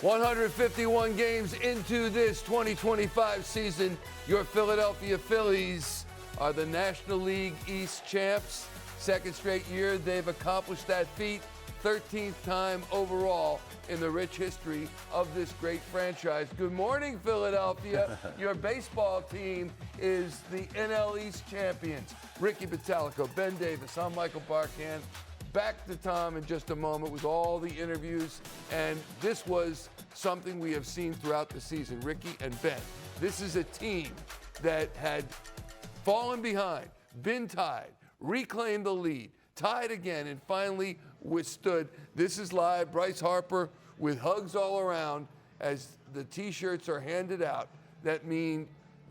151 games into this 2025 season, your Philadelphia Phillies are the National League East champs. Second straight year they've accomplished that feat, 13th time overall in the rich history of this great franchise. Good morning, Philadelphia. Your baseball team is the NL East champions. Ricky Pitalico, Ben Davis, I'm Michael Barkan. Back to Tom in just a moment with all the interviews, and this was something we have seen throughout the season. Ricky and Ben, this is a team that had fallen behind, been tied, reclaimed the lead, tied again, and finally withstood. This is live. Bryce Harper with hugs all around as the T-shirts are handed out that mean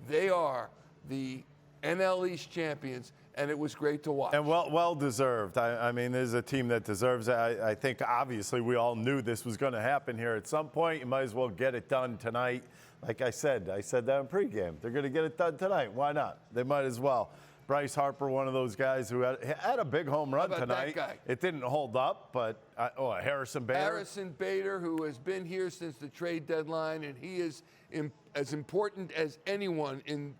they are the NL East champions. And it was great to watch. And well deserved. I mean, there's a team that deserves it. I think obviously we all knew this was going to happen here at some point. You might as well get it done tonight. Like I said that in pregame. They're going to get it done tonight. Why not? They might as well. Bryce Harper, one of those guys who had a big home run tonight. That guy? It didn't hold up, but Harrison Bader. Harrison Bader, who has been here since the trade deadline, and he is as important as anyone in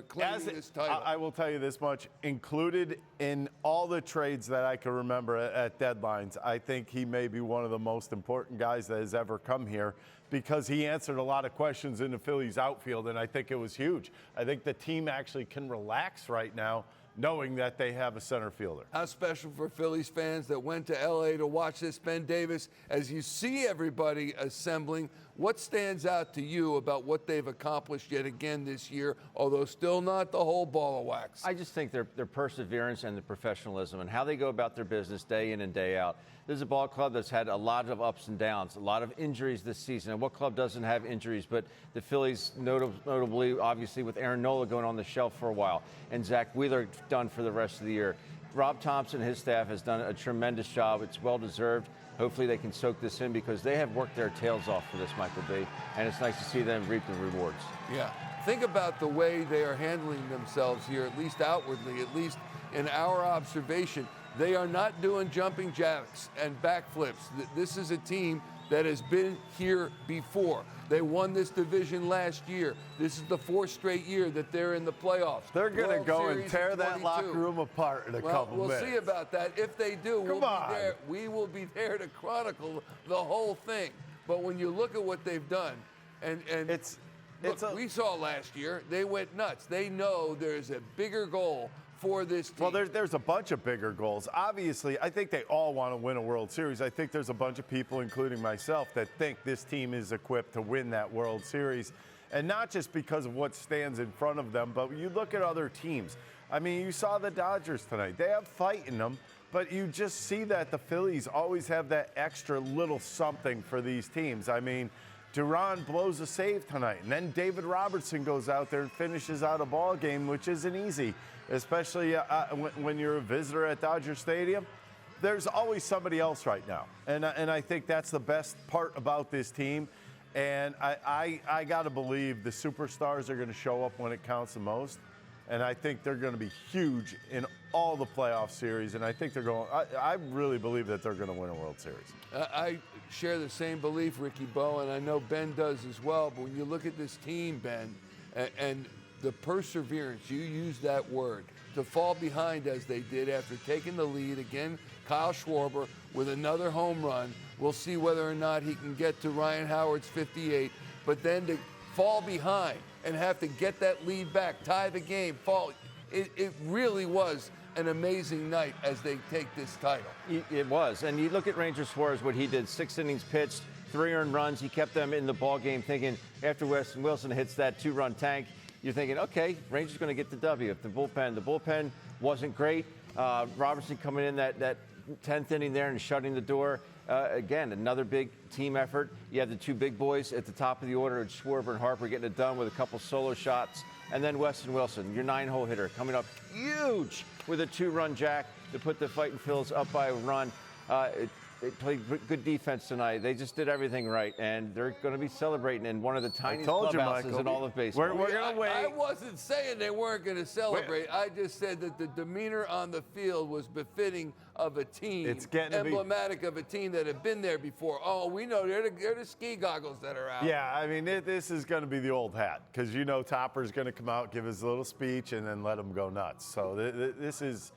claiming this title. I will tell you this much, included in all the trades that I can remember at deadlines, I think he may be one of the most important guys that has ever come here because he answered a lot of questions in the Phillies outfield, and I think it was huge. I think the team actually can relax right now knowing that they have a center fielder. How special for Phillies fans that went to L.A. to watch this, Ben Davis. As you see everybody assembling, what stands out to you about what they've accomplished yet again this year, although still not the whole ball of wax? I just think their perseverance and the professionalism and how they go about their business day in and day out. This is a ball club that's had a lot of ups and downs, a lot of injuries this season. And what club doesn't have injuries? But the Phillies, notably, obviously, with Aaron Nola going on the shelf for a while, and Zach Wheeler done for the rest of the year. Rob Thompson and his staff has done a tremendous job. It's well-deserved. Hopefully they can soak this in because they have worked their tails off for this, Michael B. And it's nice to see them reap the rewards. Yeah. Think about the way they are handling themselves here, at least outwardly, at least in our observation. They are not doing jumping jacks and backflips. This is a team that has been here before. They won this division last year. This is the fourth straight year that they're in the playoffs. They're going to go and tear that locker room apart in a couple minutes. We'll see about that. If they do, we will be there to chronicle the whole thing. But when you look at what they've done, and we saw last year, they went nuts. They know there's a bigger goal for this team. Well, there's a bunch of bigger goals. Obviously, I think they all want to win a World Series. I think there's a bunch of people, including myself, that think this team is equipped to win that World Series. And not just because of what stands in front of them, but you look at other teams. I mean, you saw the Dodgers tonight. They have fight in them, but you just see that the Phillies always have that extra little something for these teams. I mean, Duran blows a save tonight, and then David Robertson goes out there and finishes out a ball game, which isn't easy, especially when you're a visitor at Dodger Stadium. There's always somebody else right now, and I think that's the best part about this team. And I got to believe the superstars are going to show up when it counts the most, and I think they're going to be huge in all the playoff series, and I think they're going. I really believe that they're going to win a World Series. I share the same belief, Ricky Bo, and I know Ben does as well. But when you look at this team, Ben, and the perseverance, you use that word, to fall behind as they did after taking the lead. Again, Kyle Schwarber with another home run. We'll see whether or not he can get to Ryan Howard's 58. But then to fall behind and have to get that lead back, tie the game, fall. It really was an amazing night as they take this title. It was. And you look at Ranger Suarez, what he did, 6 innings pitched, 3 earned runs. He kept them in the ball game thinking after Weston Wilson hits that 2-run tank, you're thinking, okay, Rangers going to get the W. If the bullpen wasn't great. Robertson coming in that 10th inning there and shutting the door. Again, another big team effort. You have the two big boys at the top of the order, Schwarber and Harper getting it done with a couple solo shots. And then Weston Wilson, your 9-hole hitter, coming up huge with a 2-run jack to put the Fighting Phils up by a run. They played good defense tonight. They just did everything right, and they're going to be celebrating in one of the tiniest clubhouses in all of baseball. We're going to wait. I wasn't saying they weren't going to celebrate. I just said that the demeanor on the field was befitting of a team, It's getting emblematic of a team that had been there before. Oh, we know they're the ski goggles that are out. Yeah, I mean, this is going to be the old hat because you know Topper's going to come out, give his little speech, and then let them go nuts. So this is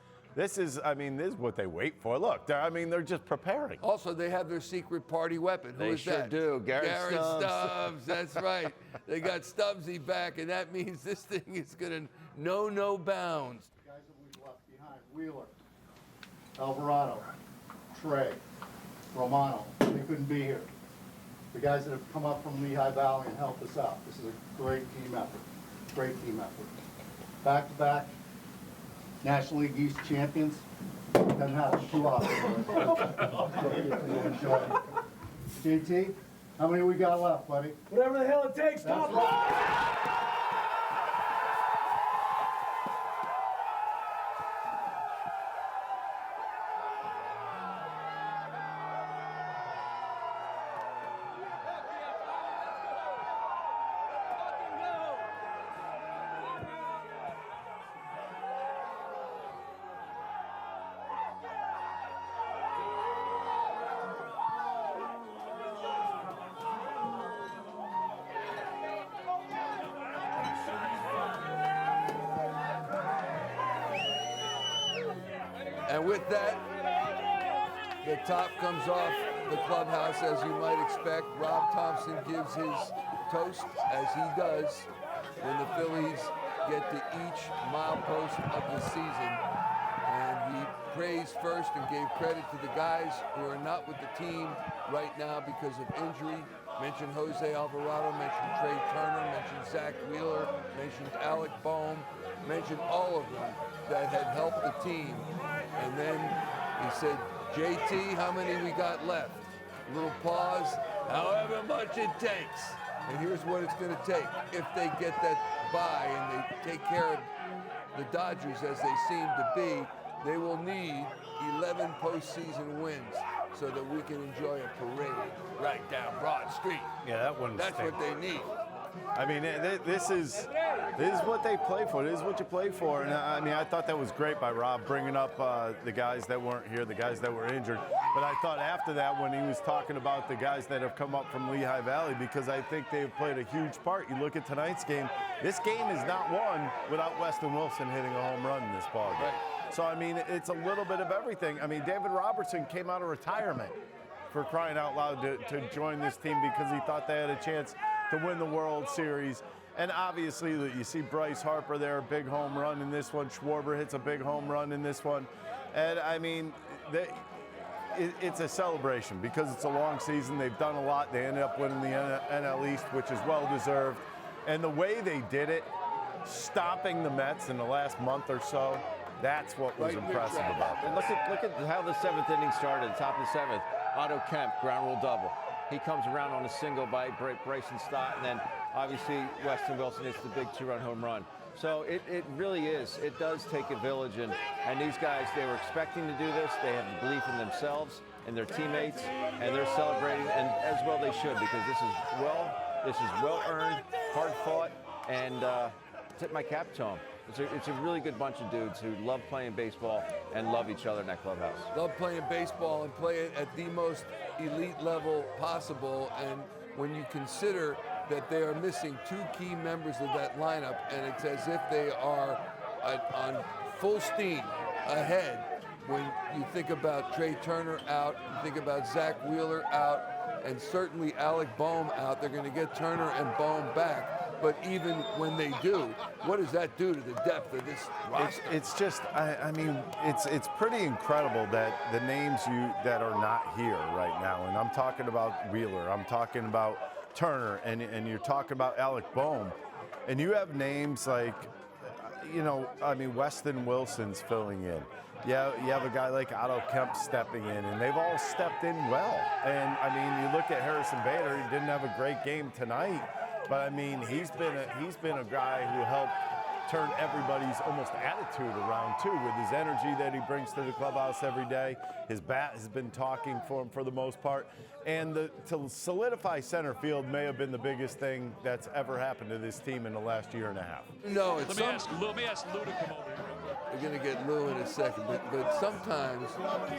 what they wait for. Look, they're just preparing. Also, they have their secret party weapon. Who They is sure that? do. Garrett Stubbs. That's right. They got Stubbsy back, and that means this thing is going to know no bounds. The guys that we've left behind: Wheeler, Alvarado, Trey, Romano. They couldn't be here. The guys that have come up from Lehigh Valley and helped us out. This is a great team effort. Great team effort. Back-to-back National League East champions. Doesn't happen too often. JT, how many we got left, buddy? Whatever the hell it takes, top line! And with that, the top comes off the clubhouse, as you might expect. Rob Thompson gives his toast, as he does when the Phillies get to each milepost of the season. And he praised first and gave credit to the guys who are not with the team right now because of injury. Mentioned Jose Alvarado, mentioned Trey Turner, mentioned Zach Wheeler, mentioned Alec Boehm, mentioned all of them that had helped the team. And then he said, JT, how many we got left? A little pause, however much it takes. And here's what it's going to take. If they get that bye and they take care of the Dodgers as they seem to be, they will need 11 postseason wins so that we can enjoy a parade right down Broad Street. Yeah, that wouldn't That's stink. what they need. I mean, this is what they play for. This is what you play for. And I mean, I thought that was great by Rob bringing up the guys that weren't here, the guys that were injured. But I thought after that, when he was talking about the guys that have come up from Lehigh Valley, because I think they've played a huge part. You look at tonight's game. This game is not won without Weston Wilson hitting a home run in this ballgame. Right. So I mean, it's a little bit of everything. I mean, David Robertson came out of retirement, for crying out loud, to join this team because he thought they had a chance to win the World Series. And obviously, you see Bryce Harper there, a big home run in this one. Schwarber hits a big home run in this one. And I mean, it's a celebration because it's a long season. They've done a lot. They ended up winning the NL East, which is well-deserved. And the way they did it, stopping the Mets in the last month or so, that's what was impressive about And this. look at how the seventh inning started, top of the seventh. Otto Kemp, ground rule double. He comes around on a single by Bryson Stott, and then obviously Weston Wilson hits the big two-run home run. So it really is. It does take a village, and these guys, they were expecting to do this. They have the belief in themselves and their teammates, and they're celebrating, and as well they should, because this is well earned, hard fought, and tip my cap to them. It's a really good bunch of dudes who love playing baseball and love each other in that clubhouse. Love playing baseball and play it at the most elite level possible. And when you consider that they are missing two key members of that lineup, and it's as if they are on full steam ahead. When you think about Trey Turner out, you think about Zach Wheeler out, and certainly Alec Boehm out. They're going to get Turner and Boehm back. But even when they do, what does that do to the depth of this roster? It's just, I mean, it's pretty incredible that the names that are not here right now, and I'm talking about Wheeler, I'm talking about Turner, and you're talking about Alec Boehm, and you have names like, you know, I mean, Weston Wilson's filling in. Yeah, you have a guy like Otto Kemp stepping in, and they've all stepped in well. And I mean, you look at Harrison Bader; he didn't have a great game tonight, but I mean, he's been a guy who helped turn everybody's almost attitude around too, with his energy that he brings to the clubhouse every day. His bat has been talking for him for the most part. And to solidify center field may have been the biggest thing that's ever happened to this team in the last year and a half. No, it's Let me ask Lou to come over here. We're going to get Lou in a second, but sometimes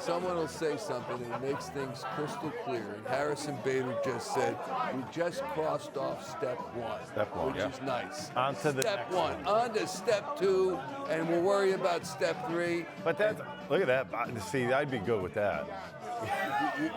someone will say something and it makes things crystal clear. And Harrison Bader just said, we just crossed off step one. Step one, which is nice. On to the step next one. On to step two, and we'll worry about step three. But that's, look at that. See, I'd be good with that.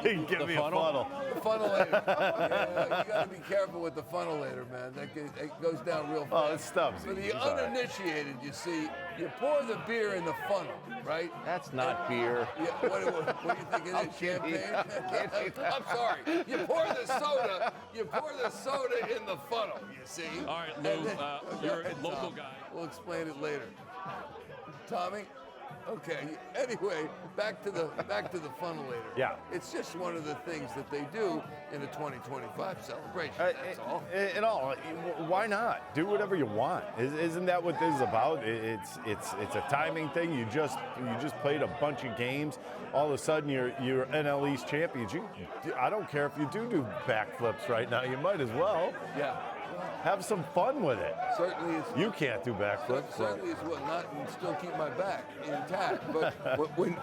Give me a funnel. The funnelator. Yeah, you got to be careful with the funnelator, man. It goes down real fast. Oh, it's Stubbs. For the uninitiated, you see, you pour the beer in the funnel, right? That's not beer. Yeah, what do you think it is? Champagne? I'm sorry. You pour the soda in the funnel, you see. All right, Lou, you're a local guy. We'll explain it later. Tommy? Okay. Anyway, back to the funnelator. Yeah. It's just one of the things that they do in a 2025 celebration. That's all. Why not? Do whatever you want. Isn't that what this is about? It's a timing thing. You just played a bunch of games. All of a sudden you're NL East champions. I don't care if you do backflips right now. You might as well. Yeah. Have some fun with it. Certainly is. You can't do backflips. Certainly is what not and still keep my back intact. But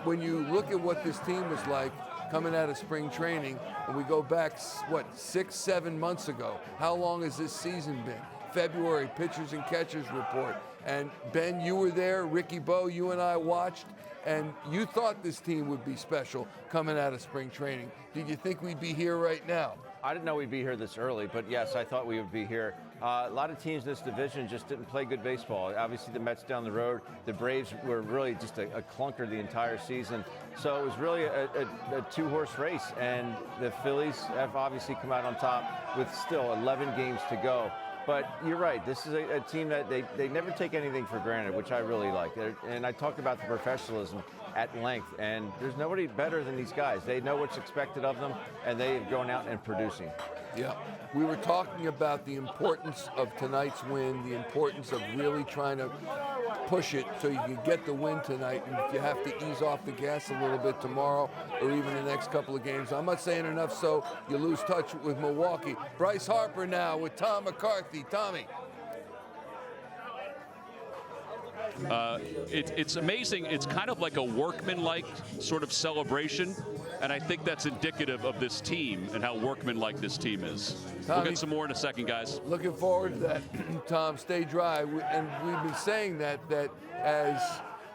when you look at what this team was like coming out of spring training, and we go back 6-7 months ago, how long has this season been? February pitchers and catchers report. And Ben, you were there. Ricky Bo, you and I watched. And you thought this team would be special coming out of spring training. Did you think we'd be here right now? I didn't know we'd be here this early, but yes, I thought we would be here. A lot of teams in this division just didn't play good baseball. Obviously, the Mets down the road, the Braves were really just a clunker the entire season. So it was really a two-horse race, and the Phillies have obviously come out on top with still 11 games to go. But you're right, this is a team that they never take anything for granted, which I really like. And I talked about the professionalism at length, and there's nobody better than these guys. They know what's expected of them, and they've gone out and producing. Yeah, we were talking about the importance of tonight's win, the importance of really trying to push it so you can get the win tonight, and if you have to ease off the gas a little bit tomorrow or even the next couple of games. I'm not saying enough so you lose touch with Milwaukee. Bryce Harper now with Tom McCarthy. Tommy. It's amazing. It's kind of like a workmanlike sort of celebration, and I think that's indicative of this team and how workmanlike this team is. Tommy, we'll get some more in a second, guys. Looking forward to that, Tom. Stay dry. And we've been saying that as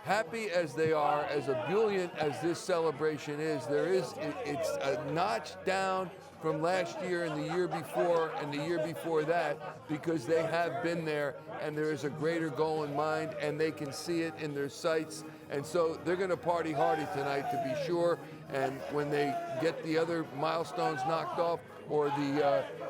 happy as they are, as ebullient as this celebration is, it's a notch down from last year and the year before and the year before that, because they have been there and there is a greater goal in mind and they can see it in their sights. And so they're going to party hardy tonight, to be sure. And when they get the other milestones knocked off, or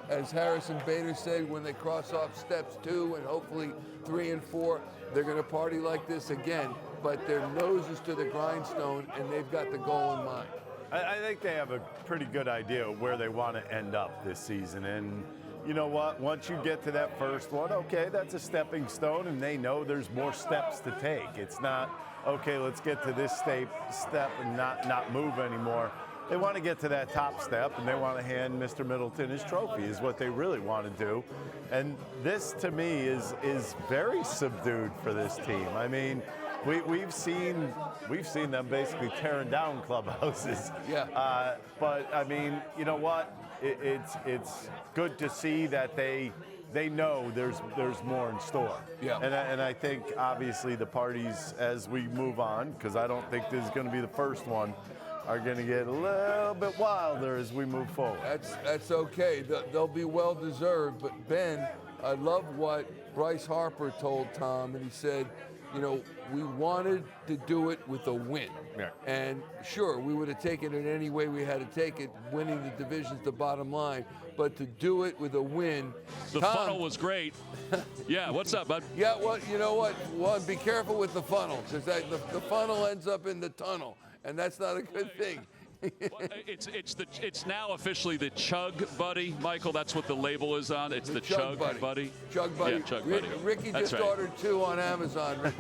as Harrison Bader said, when they cross off steps 2 and hopefully 3 and 4, they're going to party like this again. But their nose is to the grindstone and they've got the goal in mind. I think they have a pretty good idea of where they want to end up this season. And you know what? Once you get to that first one, okay, that's a stepping stone, and they know there's more steps to take. It's not, okay, let's get to this step and not move anymore. They want to get to that top step, and they want to hand Mr. Middleton his trophy is what they really want to do. And this, to me, is very subdued for this team. I mean, We've seen them basically tearing down clubhouses. Yeah. But I mean, you know what? It's good to see that they know there's more in store. Yeah. And I think obviously the parties as we move on, because I don't think this is going to be the first one, are going to get a little bit wilder as we move forward. That's okay. They'll be well deserved. But Ben, I love what Bryce Harper told Tom, and he said, you know, we wanted to do it with a win. Yeah. And sure, we would have taken it any way we had to take it, winning the division's the bottom line. But to do it with a win. The Tom, funnel was great. Yeah, what's up, bud? Yeah, well, you know what? Well, be careful with the funnel, because the funnel ends up in the tunnel, and that's not a good thing. Well, it's now officially the Chug Buddy, Michael. That's what the label is on. It's the Chug Buddy. Chug Buddy. Yeah, Chug Buddy. Ricky That's just right. ordered 2 on Amazon.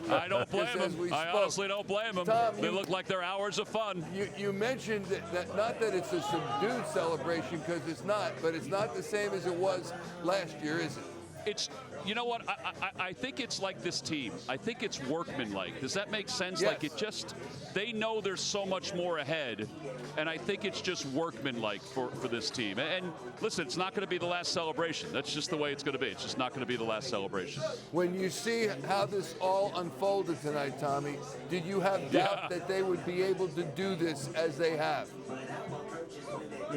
I don't blame him. I honestly don't blame him. Tom, they look like they're hours of fun. You mentioned that not that it's a subdued celebration, because it's not, but it's not the same as it was last year, is it? It's, you know what, I think it's like this team. I think it's workmanlike. Does that make sense? Yes. Like they know there's so much more ahead, and I think it's just workmanlike for this team. And listen, it's not going to be the last celebration. That's just the way it's going to be. It's just not going to be the last celebration. When you see how this all unfolded tonight, Tommy, did you have doubt that they would be able to do this as they have?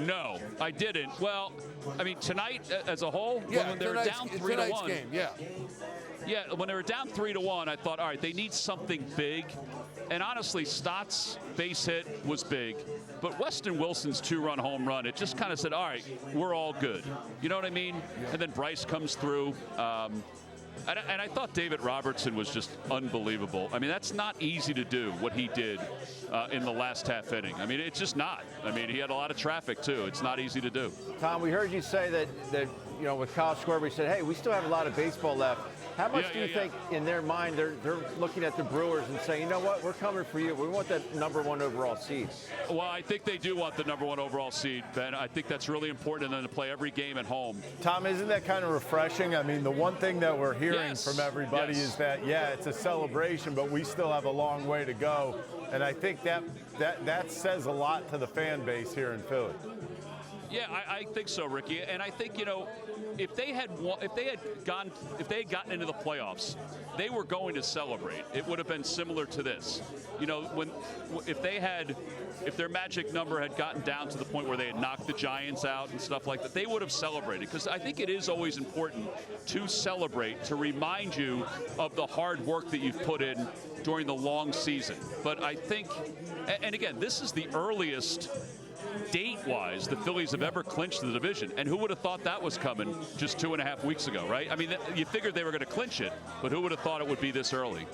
No, I didn't. Well, I mean, tonight as a whole, Yeah, when they were down 3-1. Game, yeah. Yeah, when they were down 3-1, I thought, all right, they need something big. And honestly, Stott's base hit was big. But Weston Wilson's 2-run home run, it just kind of said, all right, we're all good. You know what I mean? Yeah. And then Bryce comes through. And I thought David Robertson was just unbelievable. I mean, that's not easy to do, what he did in the last half inning. I mean, it's just not. I mean, he had a lot of traffic, too. It's not easy to do. Tom, we heard you say that you know, with Kyle Schwarber, he said, hey, we still have a lot of baseball left. How much do you think in their mind they're looking at the Brewers and saying, you know what, we're coming for you. We want that #1 overall seed. Well, I think they do want the #1 overall seed, Ben. I think that's really important, and then to play every game at home. Tom, isn't that kind of refreshing? I mean, the one thing that we're hearing from everybody is that, yeah, it's a celebration, but we still have a long way to go. And I think that says a lot to the fan base here in Philly. Yeah, I think so, Ricky. And I think, you know, if they had gotten into the playoffs, they were going to celebrate. It would have been similar to this. You know, if their magic number had gotten down to the point where they had knocked the Giants out and stuff like that, they would have celebrated. Because I think it is always important to celebrate, to remind you of the hard work that you've put in during the long season. But I think, and again, this is the earliest date-wise the Phillies have ever clinched the division. And who would have thought that was coming just 2.5 weeks ago, right? I mean, you figured they were going to clinch it, but who would have thought it would be this early?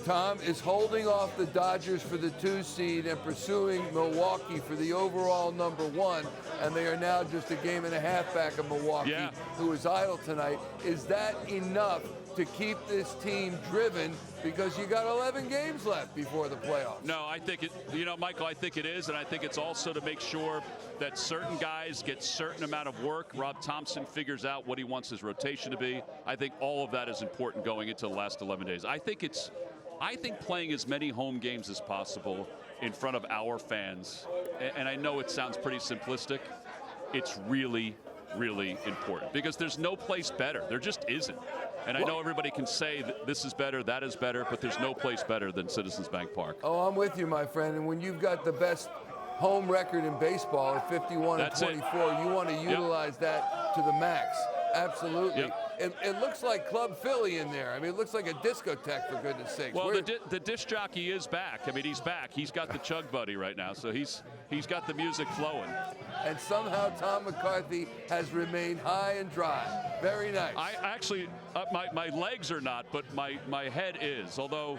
Tom is holding off the Dodgers for the 2 seed and pursuing Milwaukee for the overall #1, and they are now just a game and a half back of Milwaukee, who is idle tonight. Is that enough to keep this team driven, because you got 11 games left before the playoffs? No, I think Michael, I think it is, and I think it's also to make sure that certain guys get certain amount of work. Rob Thompson figures out what he wants his rotation to be. I think all of that is important going into the last 11 days. I think playing as many home games as possible in front of our fans, and I know it sounds pretty simplistic, it's really, really important, because there's no place better. There just isn't. And I know everybody can say that this is better, that is better, but there's no place better than Citizens Bank Park. Oh, I'm with you, my friend. And when you've got the best home record in baseball at 51-24, you want to utilize that to the max. Absolutely. It looks like Club Philly in there. I mean, it looks like a discotheque, for goodness sakes. Well, the disc jockey is back. I mean, he's back. He's got the Chug Buddy right now, so he's got the music flowing. And somehow Tom McCarthy has remained high and dry. Very nice. I actually, my legs are not, but my head is, although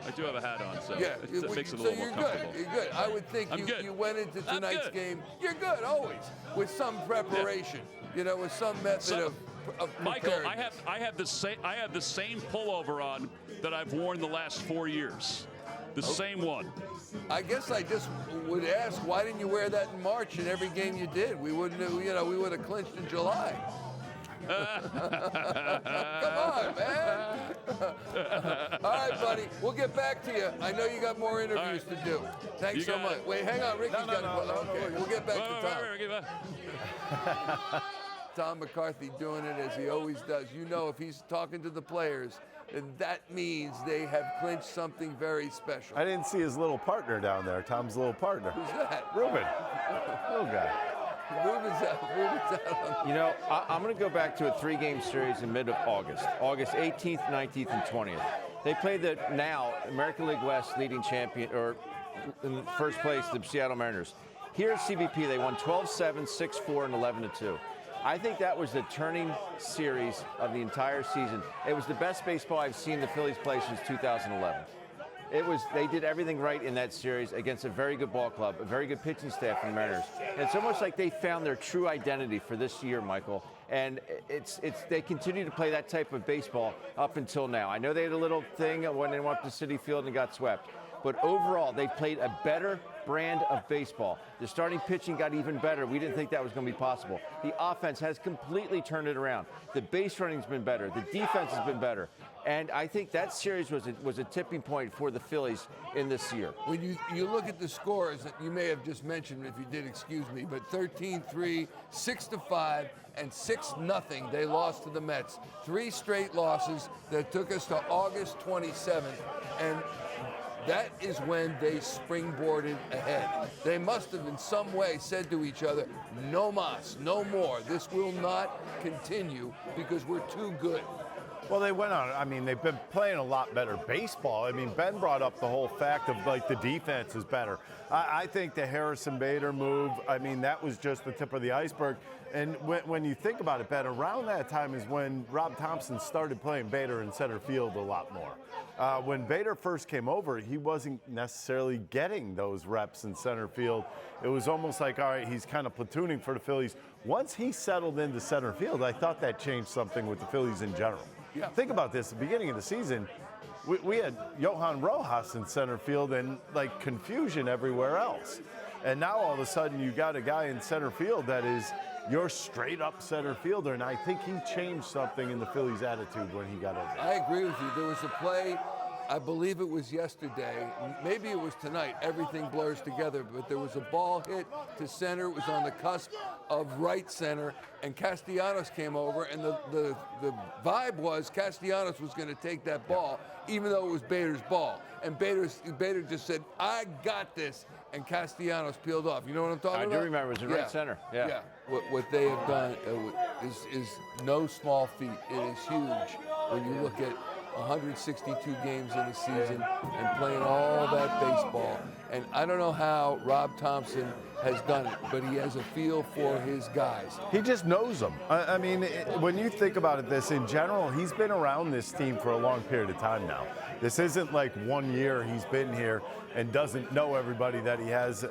I do have a hat on, so it makes it a little more comfortable. You're good. I would think you went into tonight's game. You're good, always, with some preparation, with some method of Michael, I have the same pullover on that I've worn the last 4 years. The same one. I guess I just would ask, why didn't you wear that in March in every game you did? We wouldn't have, we would have clinched in July. Come on, man. All right, buddy. We'll get back to you. I know you got more interviews to do. Thanks so much. Wait, hang on. Ricky's got a question. Okay, we'll get back to Tom. Tom McCarthy doing it as he always does. If he's talking to the players, then that means they have clinched something very special. I didn't see his little partner down there, Tom's little partner. Who's that? Ruben. Little guy. Ruben's out. I'm going to go back to a 3-game series in mid-August, August 18th, 19th, and 20th. They played the now American League West leading champion, or in first place, the Seattle Mariners. Here at CBP, they won 12-7, 6-4, and 11-2. I think that was the turning series of the entire season. It was the best baseball I've seen the Phillies play since 2011. They did everything right in that series against a very good ball club, a very good pitching staff from the Mariners. And it's almost like they found their true identity for this year, Michael. And they continue to play that type of baseball up until now. I know they had a little thing when they went up to Citi Field and got swept. But overall, they played a better brand of baseball. The starting pitching got even better. We didn't think that was going to be possible. The offense has completely turned it around. The base running's been better. The defense has been better. And I think that series was a tipping point for the Phillies in this year. When you look at the scores, you may have just mentioned, if you did, excuse me, but 13-3, 6-5, and 6-0, they lost to the Mets. 3 straight losses that took us to August 27th. And that is when they springboarded ahead. They must have in some way said to each other, no mas, no more. This will not continue because we're too good. Well, they went on. I mean, they've been playing a lot better baseball. I mean, Ben brought up the whole fact of, like, the defense is better. I think the Harrison Bader move, I mean, that was just the tip of the iceberg. And when you think about it, Ben, around that time is when Rob Thompson started playing Bader in center field a lot more. When Bader first came over, he wasn't necessarily getting those reps in center field. It was almost like, all right, he's kind of platooning for the Phillies. Once he settled into center field, I thought that changed something with the Phillies in general. Yeah. Think about this, at the beginning of the season, we had Johan Rojas in center field and, like, confusion everywhere else. And now all of a sudden you got a guy in center field that is your straight-up center fielder, and I think he changed something in the Phillies' attitude when he got over. I agree with you. There was a play, I believe it was yesterday, maybe it was tonight, everything blurs together, but there was a ball hit to center. It was on the cusp of right center, and Castellanos came over, and the vibe was Castellanos was going to take that ball, even though it was Bader's ball. And Bader just said, I got this, and Castellanos peeled off. You know what I'm talking about? I do remember. It was in right center. Yeah. What they have done is no small feat. It is huge when you look at 162 games in a season and playing all that baseball. And I don't know how Rob Thompson has done it, but he has a feel for his guys. He just knows them. I mean, when you think about it, this in general, he's been around this team for a long period of time now. This isn't like 1 year he's been here and doesn't know everybody that he has,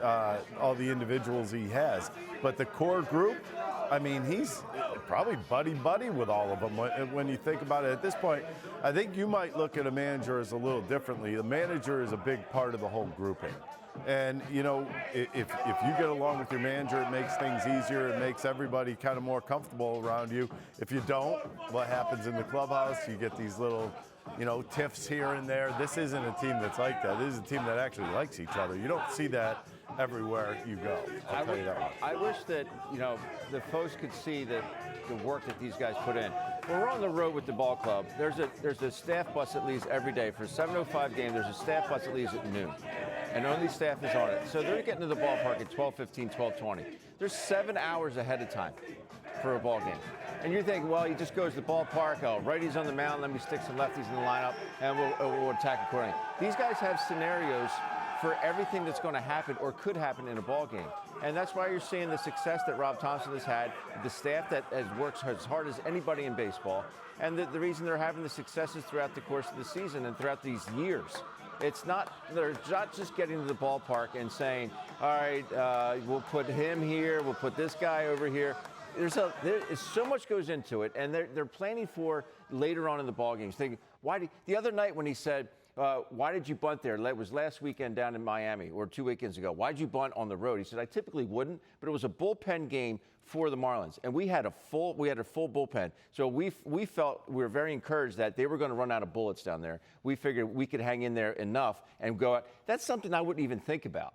all the individuals he has. But the core group, I mean, he's probably buddy-buddy with all of them when you think about it. At this point, I think you might look at a manager as a little differently. The manager is a big part of the whole grouping. And, you know, if you get along with your manager, it makes things easier. It makes everybody kind of more comfortable around you. If you don't, what happens in the clubhouse? You get these little, you know, tiffs here and there. This isn't a team that's like that. This is a team that actually likes each other. You don't see that everywhere you go. I'll tell you that much. I wish that, you know, the folks could see the work that these guys put in. When we're on the road with the ball club, there's a staff bus that leaves every day. For a 7:05 game, there's a staff bus that leaves at noon. And only staff is on it. So they're getting to the ballpark at 12:15, 12:20. There's 7 hours ahead of time for a ball game. And you think, well, he just goes to the ballpark, righties on the mound, let me stick some lefties in the lineup, and we'll attack accordingly. These guys have scenarios for everything that's going to happen or could happen in a ball game. And that's why you're seeing the success that Rob Thompson has had, the staff that works as hard as anybody in baseball, and the reason they're having the successes throughout the course of the season and throughout they're not just getting to the ballpark and saying, all right, we'll put him here, we'll put this guy over here. There's so much goes into it, and they're planning for later on in the ball games. Thinking, the other night when he said, why did you bunt there? It was last weekend down in Miami, or 2 weekends ago. Why'd you bunt on the road? He said, I typically wouldn't, but it was a bullpen game for the Marlins, and we had a full bullpen. So we felt we were very encouraged that they were going to run out of bullets down there. We figured we could hang in there enough and go out. That's something I wouldn't even think about.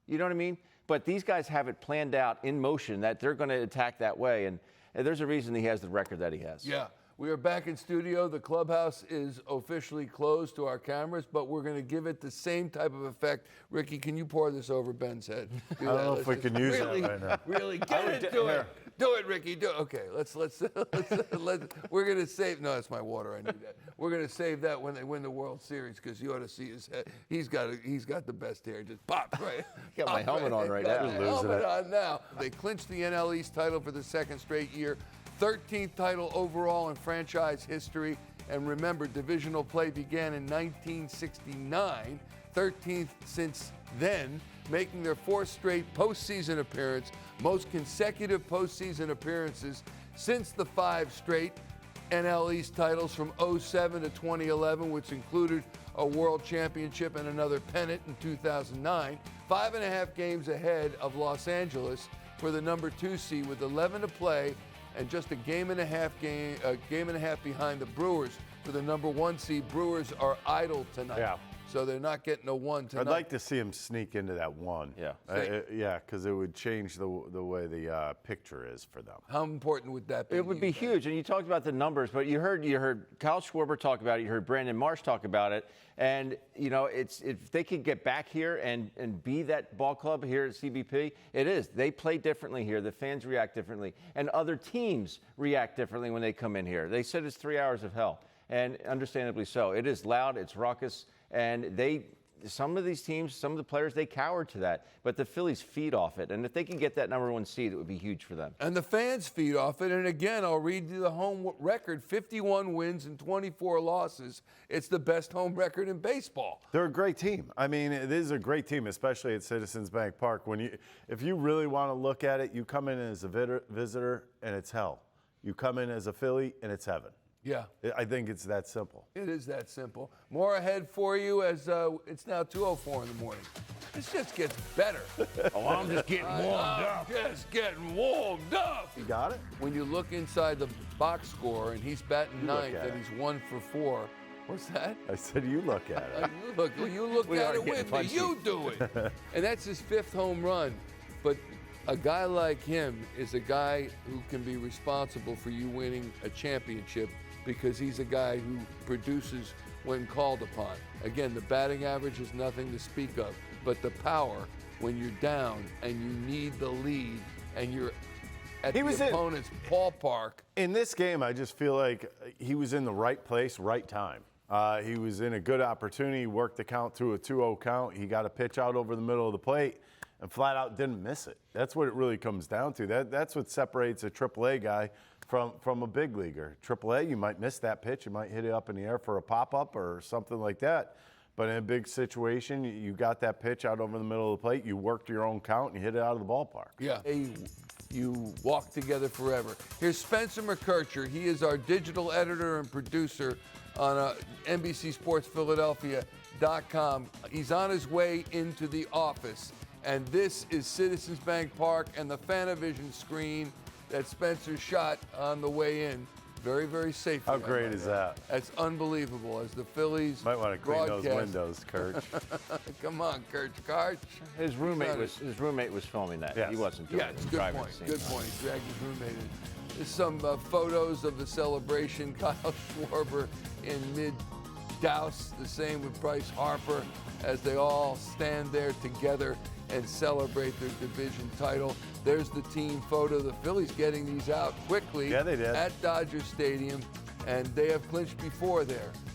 You know what I mean? But these guys have it planned out in motion that they're going to attack that way, and there's a reason he has the record that he has. Yeah. We are back in studio. The clubhouse is officially closed to our cameras, but we're going to give it the same type of effect. Ricky, can you pour this over Ben's head? I don't know if we can use that right now. Really, get into it. Do it, Ricky. Do it. Okay, let's we're going to save. No, that's my water. I need that. We're going to save that when they win the World Series because you ought to see his head. He's got the best hair. Just pops right. Got my helmet on right now. Helmet on now. They clinched the NL East title for the second straight year. 13th title overall in franchise history. And remember, divisional play began in 1969, 13th since then, making their 4th straight postseason appearance, most consecutive postseason appearances since the 5 straight NL East titles from 07 to 2011, which included a world championship and another pennant in 2009. 5.5 games ahead of Los Angeles for the number 2 seed with 11 to play, and just a game and a half behind the Brewers for the number 1 seed. Brewers are idle tonight. Yeah. So they're not getting a 1 tonight. I'd like to see him sneak into that 1. Yeah. Yeah, because it would change the way the picture is for them. How important would that be? It would be huge. And you talked about the numbers, but you heard Kyle Schwarber talk about it. You heard Brandon Marsh talk about it. And, you know, it's if they could get back here and be that ball club here at CBP, it is. They play differently here. The fans react differently. And other teams react differently when they come in here. They said it's 3 hours of hell. And understandably so. It is loud. It's raucous. And some of these teams, some of the players, they cower to that. But the Phillies feed off it. And if they can get that number 1 seed, it would be huge for them. And the fans feed off it. And again, I'll read you the home record, 51 wins and 24 losses. It's the best home record in baseball. They're a great team. I mean, it is a great team, especially at Citizens Bank Park. If you really want to look at it, you come in as a visitor, and it's hell. You come in as a Philly, and it's heaven. Yeah. I think it's that simple. It is that simple. More ahead for you as it's now 2:04 in the morning. This just gets better. Oh, I'm just getting warmed up. Just getting warmed up. You got it? When you look inside the box score and he's batting ninth and he's 1 for 4. What's that? I said you look at it. You look We at are it getting with me. punchy. You do it. And that's his 5th home run. But a guy like him is a guy who can be responsible for you winning a championship because he's a guy who produces when called upon. Again, the batting average is nothing to speak of, but the power when you're down and you need the lead and you're at the opponent's ballpark. In this game, I just feel like he was in the right place, right time. He was in a good opportunity. He worked the count through a 2-0 count. He got a pitch out over the middle of the plate and flat out didn't miss it. That's what it really comes down to. That's what separates a AAA guy from a big leaguer. AAA, you might miss that pitch. You might hit it up in the air for a pop-up or something like that. But in a big situation, you got that pitch out over the middle of the plate, you worked your own count, and you hit it out of the ballpark. Yeah. You walk together forever. Here's Spencer McKercher. He is our digital editor and producer on NBC Sports Philadelphia.com. He's on his way into the office. And this is Citizens Bank Park and the Fanavision screen that Spencer shot on the way in. Very, very safe. How great is that? That's unbelievable. As the Phillies Might want to clean those broadcast- windows, Kurt. Come on, Kurt. His roommate was filming that. Yes. He wasn't doing Yeah, it. it's a good Driving point. the scene. Good point. He dragged his roommate in. There's some photos of the celebration. Kyle Schwarber in mid-douse. The same with Bryce Harper as they all stand there together and celebrate their division title. There's the team photo. The Phillies getting these out quickly. Yeah, they did. At Dodger Stadium, and they have clinched before there.